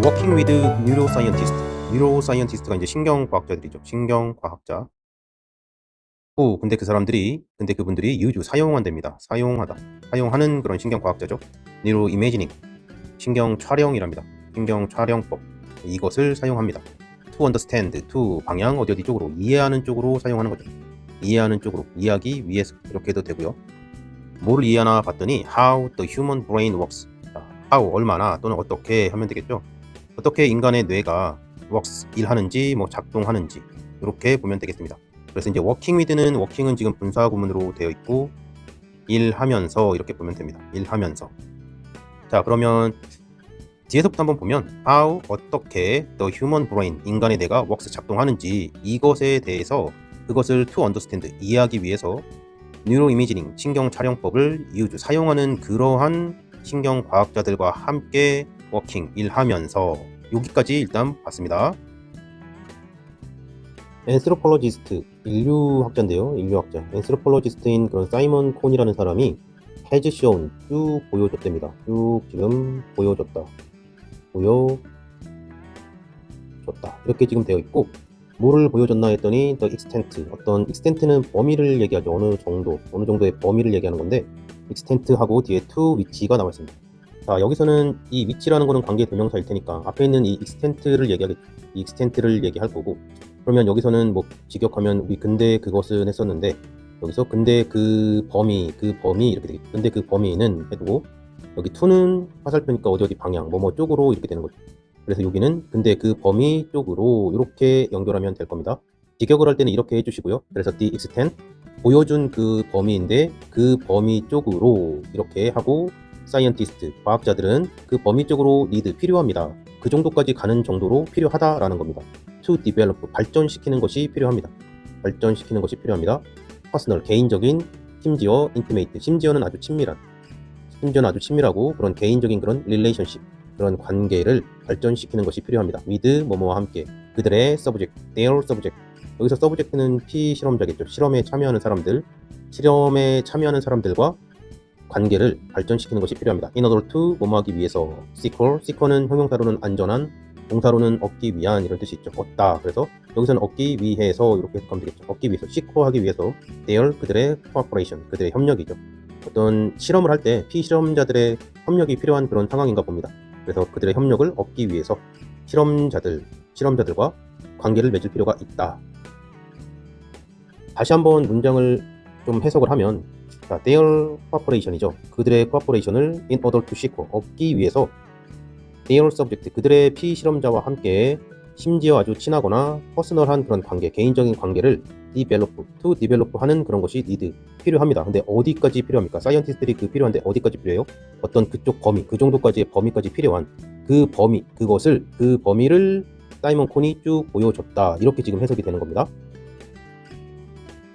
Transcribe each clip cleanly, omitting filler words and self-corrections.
Working with Neuroscientist. Neuroscientist가 이제 신경과학자들이죠. 신경과학자. 근데 그분들이 use 사용한답니다. 사용하는 그런 신경과학자죠. Neuroimaging, 신경 촬영이랍니다. 신경 촬영법. 이것을 사용합니다. To understand, to 방향 어디 쪽으로, 이해하는 쪽으로 사용하는 거죠. 이해하는 쪽으로, 이해하기 위해서 이렇게 해도 되고요. 뭐를 이해하나 봤더니 how the human brain works. how 얼마나 또는 어떻게 하면 되겠죠. 어떻게 인간의 뇌가 works 일하는지 뭐 작동하는지 이렇게 보면 되겠습니다. 그래서 이제 working with는 working은 지금 분사 구문으로 되어 있고 일하면서 이렇게 보면 됩니다. 일하면서. 자, 그러면 뒤에서부터 한번 보면 how 어떻게 the human brain 인간의 뇌가 works 작동하는지 이것에 대해서 그것을 to understand 이해하기 위해서 뉴로이미지닝 신경 촬영법을 use 사용하는 그러한 신경 과학자들과 함께 워킹 일하면서 여기까지 일단 봤습니다. 앤스로폴로지스트 인류학자인데요. 인류학자 앤스로폴로지스트인 그런 사이먼 콘이라는 사람이 has shown 쭉 보여줬답니다. 쭉 지금 보여줬다 이렇게 지금 되어 있고 뭐를 보여줬나 했더니 the extent 어떤 extent는 범위를 얘기하죠. 어느 정도의 범위를 얘기하는 건데 extent하고 뒤에 to which가 나와 있습니다. 자, 여기서는 이 which라는 거는 관계 대명사일 테니까 앞에 있는 이 extent를 얘기하겠죠. 이 extent를 얘기할 거고 그러면 여기서는 뭐 직역하면 우리 근데 그것은 했었는데 여기서 근데 그 범위 이렇게 되겠죠. 근데 그 범위는 해두고 여기 to는 화살표니까 어디 방향 뭐뭐 쪽으로 이렇게 되는 거죠. 그래서 여기는 근데 그 범위 쪽으로 이렇게 연결하면 될 겁니다. 직역을 할 때는 이렇게 해주시고요. 그래서 the extent 보여준 그 범위인데 그 범위 쪽으로 이렇게 하고 scientist 과학자들은 그 범위 쪽으로 need 필요합니다. 그 정도까지 가는 정도로 필요하다라는 겁니다. to develop 발전시키는 것이 필요합니다. personal 개인적인 심지어 intimate 심지어는 아주 친밀하고 그런 개인적인 그런 relationship 그런 관계를 발전시키는 것이 필요합니다. with 뭐뭐와 함께 그들의 subject, their subject 여기서 subject는 피실험자겠죠. 실험에 참여하는 사람들과 관계를 발전시키는 것이 필요합니다. in order to 뭐뭐하기 위해서 seeker는 형용사로는 안전한 동사로는 얻기 위한 이런 뜻이 있죠. 얻다. 그래서 여기서는 얻기 위해서 이렇게 해석하면 되겠죠. 얻기 위해서 seeker하기 위해서 their 그들의 cooperation 그들의 협력이죠. 어떤 실험을 할 때 피실험자들의 협력이 필요한 그런 상황인가 봅니다. 그래서 그들의 협력을 얻기 위해서 실험자들과 관계를 맺을 필요가 있다. 다시 한번 문장을 좀 해석을 하면 자, their cooperation이죠. 그들의 cooperation을 in order to seek 얻기 위해서 their subject 그들의 피실험자와 함께 심지어 아주 친하거나 퍼스널한 그런 관계, 개인적인 관계를 to develop 하는 그런 것이 need 필요합니다. 근데 어디까지 필요합니까? 사이언티스트들이 필요한데 어디까지 필요해요? 어떤 그쪽 범위, 그 정도까지의 범위까지 필요한 그 범위를 사이먼 콘이 쭉 보여줬다. 이렇게 지금 해석이 되는 겁니다.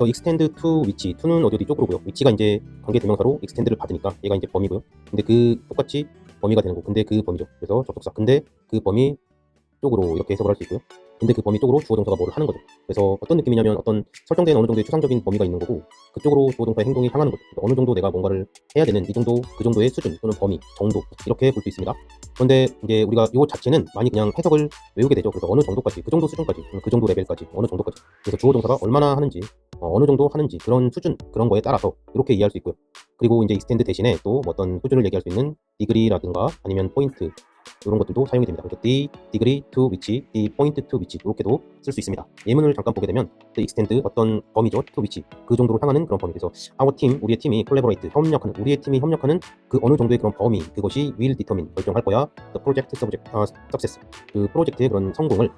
extend to which, to는 어디 쪽으로고요. which가 이제 관계 대명사로 extend를 받으니까 얘가 이제 범위고요. 근데 똑같이 범위가 되는 거. 근데 그 범위죠. 그래서 접속사. 근데 그 범위 쪽으로 이렇게 해석을 할 수 있고요. 근데 그 범위 쪽으로 주어 동사가 뭐를 하는 거죠. 그래서 어떤 느낌이냐면 어떤 설정된 어느 정도의 추상적인 범위가 있는 거고 그쪽으로 주어 동사의 행동이 향하는 거죠. 어느 정도 내가 뭔가를 해야 되는 그 정도의 수준 또는 범위, 정도 이렇게 볼 수 있습니다. 그런데 이제 우리가 이 자체는 많이 그냥 해석을 외우게 되죠. 그래서 어느 정도까지, 그 정도 수준까지, 그 정도 레벨까지, 어느 정도까지. 그래서 주어 동사가 얼마나 하는지, 어느 정도 하는지 그런 수준, 그런 거에 따라서 이렇게 이해할 수 있고요. 그리고 이제 extend 대신에 또 어떤 수준을 얘기할 수 있는 degree라든가 아니면 포인트 이런 것들도 사용이 됩니다. 그래서 the degree to which, the point to which 이렇게도 쓸 수 있습니다. 예문을 잠깐 보게 되면 the extend 어떤 범위죠. to which 그 정도로 향하는 그런 범위. 그래서 our team 우리의 팀이 collaborate 우리의 팀이 협력하는 그 어느 정도의 그런 범위 그것이 will determine 결정할 거야. the project success 그 프로젝트의 그런 성공을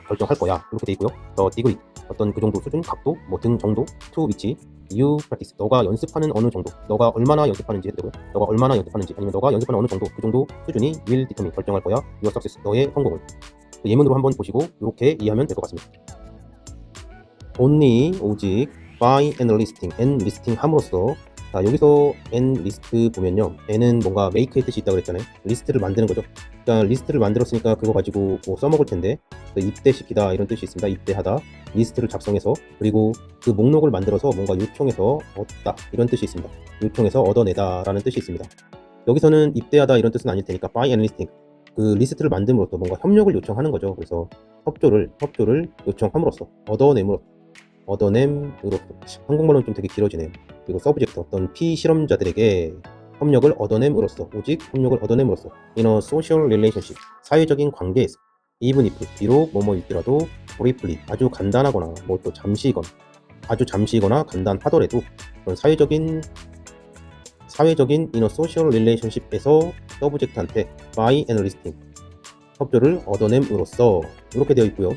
결정할 거야. 이렇게 돼 있고요. the degree 어떤 그 정도 수준, 각도, 뭐 등 정도 to which you practice 너가 연습하는 어느 정도, 너가 얼마나 연습하는지 해도 되고요. 너가 얼마나 연습하는지 아니면 너가 연습하는 어느 정도, 그 정도 수준이 will determine 결정할 거야. your success 너의 성공을. 예문으로 한번 보시고 이렇게 이해하면 될 것 같습니다. only 오직 by enlisting 함으로써 자, 여기서 enlist 보면요. n은 뭔가 make의 뜻이 있다고 그랬잖아요. 리스트를 만드는 거죠. 그러니까 리스트를 만들었으니까 그거 가지고 뭐 써먹을 텐데 입대시키다 이런 뜻이 있습니다. 입대하다. 리스트를 작성해서 그리고 그 목록을 만들어서 뭔가 요청해서 얻다 이런 뜻이 있습니다. 요청해서 얻어내다 라는 뜻이 있습니다. 여기서는 입대하다 이런 뜻은 아닐 테니까 by enlisting 그 리스트를 만듦으로써 뭔가 협력을 요청하는 거죠. 그래서 협조를 요청함으로써 얻어냄으로써 한국말로는 좀 되게 길어지네요. 그리고 서브젝트 어떤 피실험자들에게 협력을 얻어냄으로써 오직 협력을 얻어냄으로써 in a social relationship 사회적인 관계에서 even if 비록 뭐뭐일지라도 briefly 아주 간단하거나 뭐 또 잠시거나 간단하더라도 그런 사회적인 in a social relationship에서 서브젝트한테 by and listening 협조를 얻어냄으로써 이렇게 되어 있고요.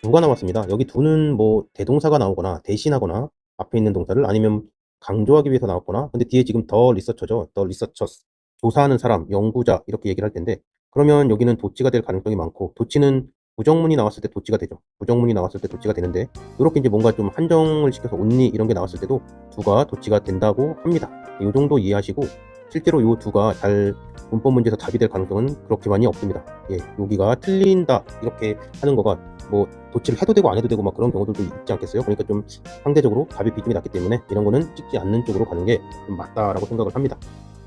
두가 나왔습니다. 여기 두는 뭐 대동사가 나오거나 대신하거나 앞에 있는 동사를 아니면 강조하기 위해서 나왔거나 근데 뒤에 지금 더 리서처죠. 더 리서처스 조사하는 사람, 연구자 이렇게 얘기를 할 텐데 그러면 여기는 도치가 될 가능성이 많고 도치는 부정문이 나왔을 때 도치가 되죠. 부정문이 나왔을 때 도치가 되는데 이렇게 이제 뭔가 좀 한정을 시켜서 온리 이런 게 나왔을 때도 두가 도치가 된다고 합니다. 이 정도 이해하시고 실제로 이 두가 잘 문법 문제에서 답이 될 가능성은 그렇게 많이 없습니다. 예, 여기가 틀린다 이렇게 하는 거가 뭐 도치를 해도 되고 안 해도 되고 막 그런 경우들도 있지 않겠어요? 그러니까 좀 상대적으로 답이 비중이 낮기 때문에 이런 거는 찍지 않는 쪽으로 가는 게 좀 맞다라고 생각을 합니다.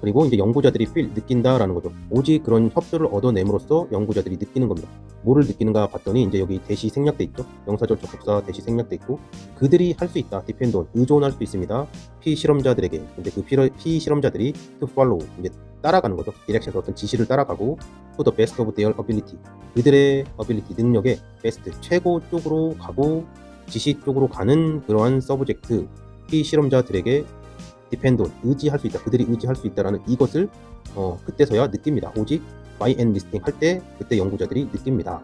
그리고 이제 연구자들이 느낀다라는 거죠. 오직 그런 협조를 얻어냄으로써 연구자들이 느끼는 겁니다. 뭐를 느끼는가 봤더니 이제 여기 대시 생략돼 있죠. 명사절 접속사 대시 생략돼 있고 그들이 할 수 있다. depend on 의존할 수 있습니다. 피실험자들에게. 근데 그 피실험자들이 to follow 이제 따라가는 거죠. 디렉션에서 어떤 지시를 따라가고 to the best of their ability 그들의 ability 능력의 best 최고 쪽으로 가고 지시 쪽으로 가는 그러한 서브젝트 피실험자들에게 depend on 의지할 수 있다. 그들이 의지할 수 있다라는 이것을 그때서야 느낍니다. 오직 by and listening 할 때 그때 연구자들이 느낍니다.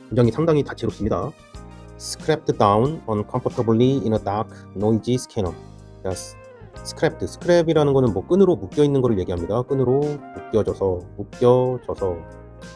문장이 상당히 다채롭습니다. Scraped down uncomfortably in a dark, noisy scanner. scraped, scrap이라는 거는 뭐 끈으로 묶여 있는 거를 얘기합니다. 끈으로 묶여져서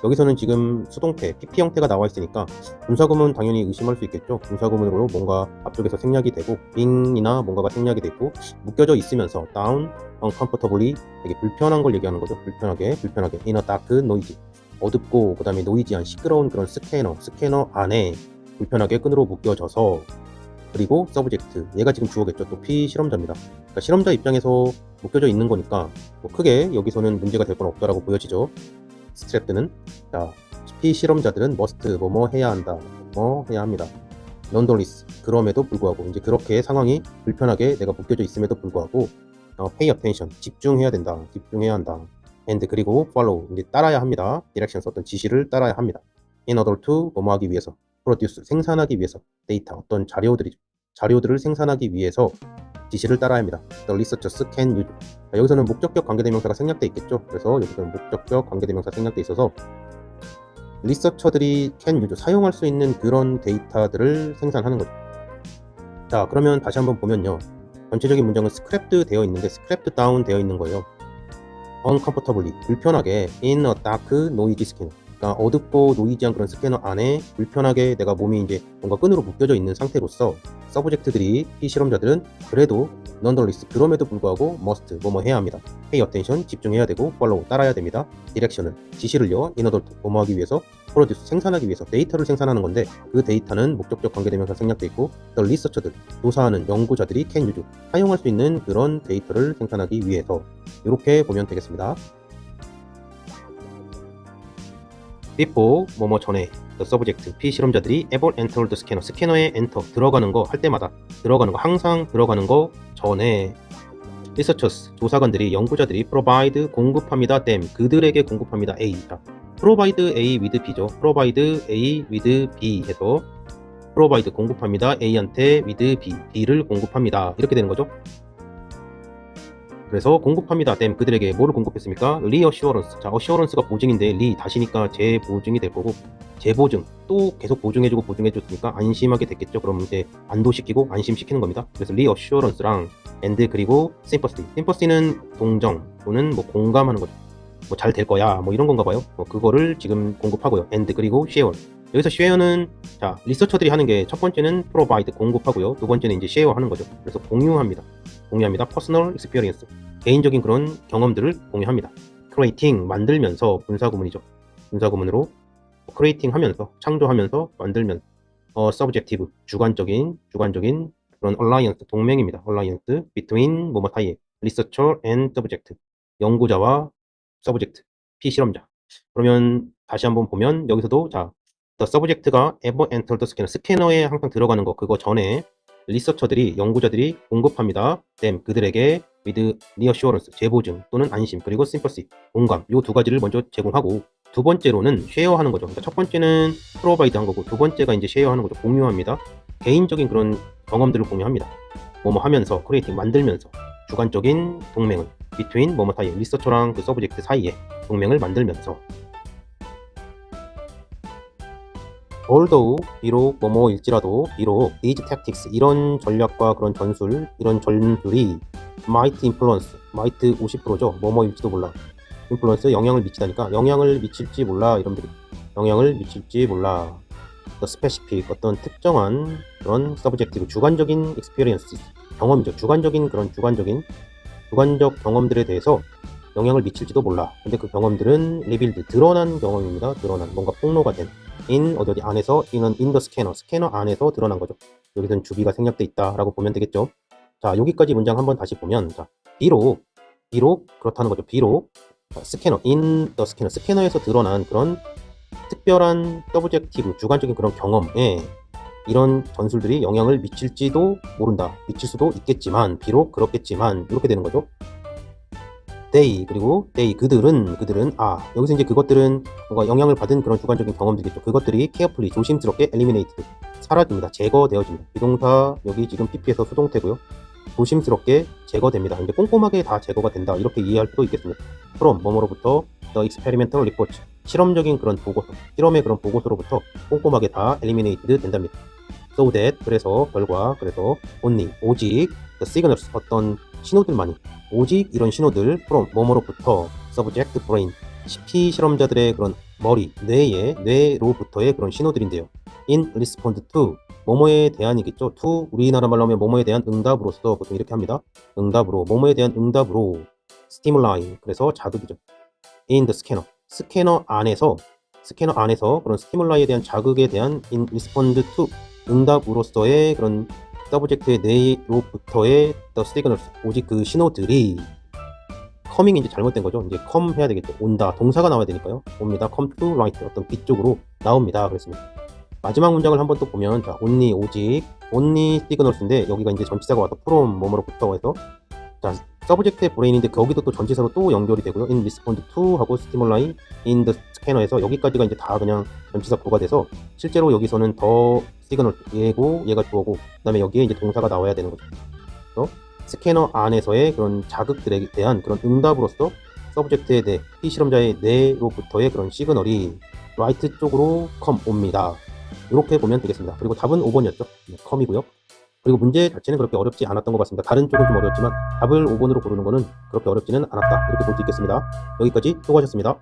여기서는 지금 수동태, PP 형태가 나와 있으니까 분사구문 당연히 의심할 수 있겠죠. 분사구문으로 뭔가 앞쪽에서 생략이 되고 being이나 뭔가가 생략이 되고 묶여져 있으면서 down, uncomfortably 되게 불편한 걸 얘기하는 거죠. 불편하게 in a dark, noisy 어둡고 그 다음에 노이지한 시끄러운 그런 스캐너 안에 불편하게 끈으로 묶여져서 그리고 서브젝트 얘가 지금 주어겠죠. 또 피실험자입니다. 그러니까 실험자 입장에서 묶여져 있는 거니까 뭐 크게 여기서는 문제가 될 건 없다라고 보여지죠. 스트랩드는 자 피실험자들은 must 뭐뭐 해야 한다 뭐 해야 합니다. nonetheless 그럼에도 불구하고 이제 그렇게 상황이 불편하게 내가 묶여져 있음에도 불구하고 pay attention 집중해야 한다. and 그리고 follow 이제 따라야 합니다. directions 어떤 지시를 따라야 합니다. in order to 뭐뭐 하기 위해서 produce 생산하기 위해서 데이터 어떤 자료들을 생산하기 위해서 지시를 따라야 합니다. The researchers can use. 자, 여기서는 목적격 관계대명사가 생략돼 있겠죠. 그래서 여기서는 목적격 관계대명사 생략돼 있어서 리서처들이 can use 사용할 수 있는 그런 데이터들을 생산하는 거죠. 자, 그러면 다시 한번 보면요. 전체적인 문장은 scrapped 되어 있는데 scrapped down 되어 있는 거예요. uncomfortably 불편하게 in a dark noisy scanner. 그러니까 어둡고 노이지한 그런 스캐너 안에 불편하게 내가 몸이 이제 뭔가 끈으로 묶여져 있는 상태로서 서브젝트들이 피실험자들은 그래도 nonetheless 그럼에도 불구하고 must 뭐뭐 해야 합니다. pay attention 집중해야 되고 follow 따라야 됩니다. direction은 지시를요 in order to 뭐뭐 하기 위해서 produce 생산하기 위해서 데이터를 생산하는 건데 그 데이터는 목적격 관계대명사 생략돼 있고 the researcher들 조사하는 연구자들이 can use 사용할 수 있는 그런 데이터를 생산하기 위해서 이렇게 보면 되겠습니다. before 뭐뭐 전에 the subject 피실험자들이 ever entered the scanner 스캐너에 enter 들어가는 거 할 때마다 항상 들어가는 거 전에 researchers 조사관들이 연구자들이 provide 공급합니다 them 그들에게 공급합니다 A 자, provide A with B죠 provide A with B 해서 provide 공급합니다 A한테 with B B를 공급합니다 이렇게 되는 거죠. 그래서 공급합니다. them 그들에게 뭐를 공급했습니까? reassurance. 자, assurance가 보증인데 다시니까 재보증이 될 거고 재보증 또 계속 보증해줬으니까 안심하게 됐겠죠. 그럼 이제 안도시키고 안심시키는 겁니다. 그래서 reassurance랑 and 그리고 sympathy. sympathy는 동정 또는 뭐 공감하는 거죠. 뭐 잘 될 거야 뭐 이런 건가 봐요. 그거를 지금 공급하고요. and 그리고 share. 여기서 share는 자 리서처들이 하는 게 첫 번째는 provide 공급하고요. 두 번째는 이제 share 하는 거죠. 그래서 공유합니다. personal experience 개인적인 그런 경험들을 공유합니다. creating 만들면서 분사구문이죠. 분사구문으로 creating 하면서 창조하면서 만들면서 subjective 주관적인 그런 alliance 동맹입니다. alliance between 뭐뭐 사이에 researcher and subject 연구자와 subject 피실험자. 그러면 다시 한번 보면 여기서도 자, the subject가 ever entered the scanner, 스캐너에 항상 들어가는 거, 그거 전에 리서처들이, 연구자들이 공급합니다. them, 그들에게 with reassurance, 재보증 또는 안심, 그리고 sympathy, 공감, 요 두 가지를 먼저 제공하고, 두 번째로는 쉐어하는 거죠. 그러니까 첫 번째는 프로바이드 한 거고, 두 번째가 이제 쉐어하는 거죠. 공유합니다. 개인적인 그런 경험들을 공유합니다. 뭐뭐 하면서, 크리에이팅, 만들면서, 주관적인 동맹을 between 뭐뭐 사이에, 리서처랑 그 서브젝트 사이에 동맹을 만들면서, although, 비록 뭐뭐일지라도, 비록 these tactics, 이런 전략과 그런 전술, 이런 전술이 might influence, might 50%죠. 뭐뭐일지도 몰라. influence, 영향을 미치다니까 영향을 미칠지 몰라, 이런 들이 영향을 미칠지 몰라. the specific, 어떤 특정한 그런 subjective, 주관적인 experiences, 경험이죠. 주관적인 그런 주관적 경험들에 대해서 영향을 미칠지도 몰라. 근데 그 경험들은 revealed, 드러난 경험입니다. 드러난, 뭔가 폭로가 된, 어디 안에서, in the scanner, 스캐너 안에서 드러난 거죠. 여기서는 주비가 생략돼 있다라고 보면 되겠죠. 자, 여기까지 문장 한번 다시 보면, 자, 비록 그렇다는 거죠. 비록 스캐너, in the scanner, 스캐너에서 드러난 그런 특별한 서브젝티브, 주관적인 그런 경험에 이런 전술들이 영향을 미칠지도 모른다. 미칠 수도 있겠지만, 비록 그렇겠지만, 이렇게 되는 거죠. they, 그리고 they, 그들은, 여기서 이제 그것들은 뭔가 영향을 받은 그런 주관적인 경험들이겠죠. 그것들이 carefully, 조심스럽게 eliminated, 사라집니다. 제거되어집니다. 비동사, 여기 지금 pp에서 수동태고요. 조심스럽게 제거됩니다. 이제 꼼꼼하게 다 제거가 된다. 이렇게 이해할 수도 있겠습니다. from, 뭐뭐로부터, the experimental report, 실험적인 그런 보고서, 실험의 그런 보고서로부터 꼼꼼하게 다 eliminated 된답니다. so that, 그래서, 결과, 그래서, only, 오직, the signals, 어떤 신호들만이, 오직 이런 신호들, from, 뭐뭐로부터, subject brain, CP 실험자들의 그런 머리, 뇌로부터의 그런 신호들인데요. in response to, 뭐뭐에 대한이겠죠. to, 우리나라 말로 하면 뭐뭐에 대한 응답으로서 보통 이렇게 합니다. 응답으로, 뭐뭐에 대한 응답으로, stimuli, 그래서 자극이죠. in the scanner, 스캐너 안에서 그런 스티뮬라이에 대한 자극에 대한 in response to, 응답으로서의 그런 서브젝트의 뇌로부터의 the signals, 오직 그 신호들이, coming이 이제 잘못된 거죠. 이제 come 해야 되겠죠. 온다, 동사가 나와야 되니까요. 옵니다. come to right, 어떤 빛 쪽으로 나옵니다. 그랬습니다. 마지막 문장을 한번 또 보면, 자, only, 오직, only signals인데 여기가 이제 전치사가 와서 from, 뭐뭐로부터 해서, 자, 서브젝트의 브레인인데 거기도 또 전치사로 또 연결이 되고요. in response to 하고 stimuli in the scanner에서 여기까지가 이제 다 그냥 전치사 부가 돼서, 실제로 여기서는 더 시그널, 얘가 주어고, 그 다음에 여기에 이제 동사가 나와야 되는 거죠. 그래서 스캐너 안에서의 그런 자극들에 대한 그런 응답으로서 서브젝트의 뇌, 피실험자의 뇌로부터의 그런 시그널이 라이트 쪽으로 옵니다. 이렇게 보면 되겠습니다. 그리고 답은 5번이었죠. 컴이고요. 그리고 문제 자체는 그렇게 어렵지 않았던 것 같습니다. 다른 쪽은 좀 어려웠지만 답을 5번으로 고르는 거는 그렇게 어렵지는 않았다. 이렇게 볼 수 있겠습니다. 여기까지 수고하셨습니다.